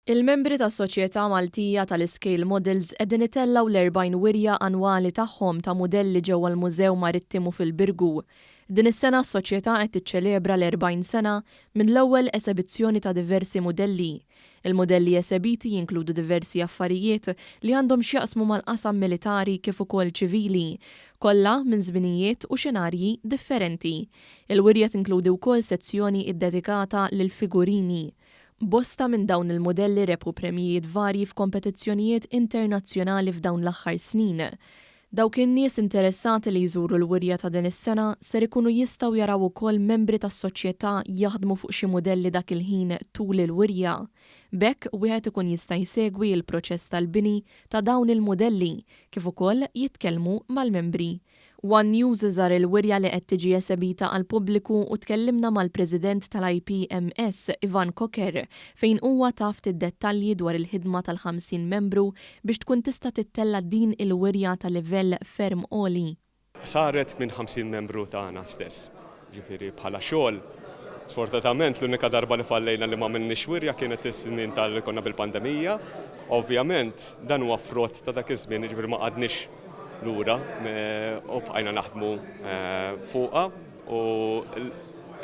Il-membri tas-Soċjetà Maltija tal-Scale Models qegħdin itellaw l-40 wirja annwali tagħhom ta' mudelli ġewwa l-Mużew Marittimu fil-Birgu. Din is-sena s-soċjetà qed tiċċelebra l-40 sena minn l-ewwel esebizzjoni ta' diversi mudelli. Il-mudelli esebiti jinkludu diversi affarijiet li għandhom x'jaqsmu mal-qasam militari kif ukoll ċivili, kollha minn żminijiet u xenarji differenti. Il-wirja tinkludi wkoll sezzjoni ddedikata lil figurini. Bosta minn dawn il-modelli repu premijiet varji f'kompetizzjonijiet internazzjonali f'dawn l-aħħar snin. Dawk in-nies interessati li jżuru l-wirja ta' din is-sena ser ikunu jistgħu jaraw ukoll membri tas-soċjetà jaħdmu fuq xi mudelli dak il-ħin tul il-wirja. B'hekk wieħed ikun jista' jsegwi l-proċess tal-bini ta' dawn il-mudelli kif ukoll jitkellmu mal-membri. One News żar il-wirja li qed tiġi esebita għal pubbliku u tkellimna mal-President tal-IPMS Ivan Cocker fejn huwa taf tid-dettalji dwar il-ħidma tal-50 membru biex tkun tista' tittella din il-wirja ta' livell ferm għoli. Saret minn 50 membru tagħna stess. Ġifieri bħala xogħol. Sfortunatament l-unika darba li fallejna li ma minnix wirja kienet is-snin tal-konna bil-pandemija. Ovvjament dan huwa frott ta' dak iż-żmien, ġifieri ma qadniex lura u bqajna naħdmu fuqha u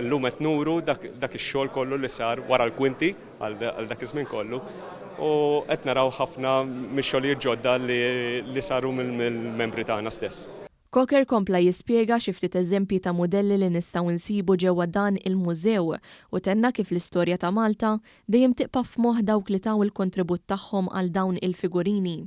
llum qed nuru dak ix-xogħol kollu li sar wara l-kwinti għal dak iż-żmien kollu u qed naraw ħafna mix-xogħlijiet ġodda li saru mill-membri tagħna stess. Cocker kompla jispjega xi ftit eżempji ta' mudelli li nistgħu nsibu ġewwa dan il-mużew u tenna kif l-istorja ta' Malta dejjem tibqa' f'moħħ dawk li taw il-kontribut tagħhom għal dawn il-figurini.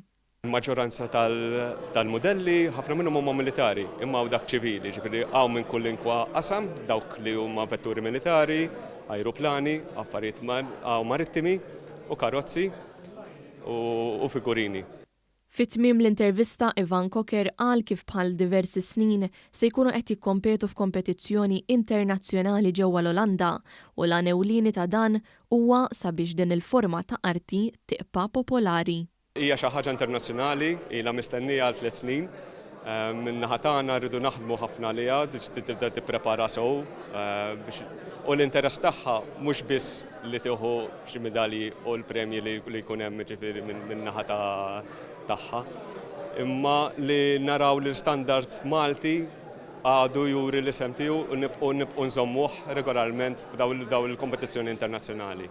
Il-maġġoranza tal-modelli ħafna minnhom huma militari, imma hawn dak ċivili, ġifieri hawn minn kull inkwa qasam, dawk li huma vetturi militari, ajruplani, affarijiet marittimi u karozzi u figurini. Fit-tmiem l-intervista Ivan Cocker qal kif bħal diversi snin se jkunu qed jikkompetu f'kompetizzjoni internazzjonali ġewwa l-Olanda u l-għan ewlieni ta' dan huwa sabiex din il-forma ta' arti tibqa' popolari. Hija xi ħaġa internazzjonali, ilha mistennija għal 3 snin. Min-naħa tagħna rridu naħdmu ħafna għaliha, tibda tipprepara sew u l-interess tagħha mhux biss li tieħu xi midalji u l-premji li jkun hemm ġifieri min-naħa tagħha, imma li naraw li l-standard Malti għadu juri l-isem tiegħu u nibqgħu nżommuh regolarment f'daw il-kompetizzjoni internazzjonali.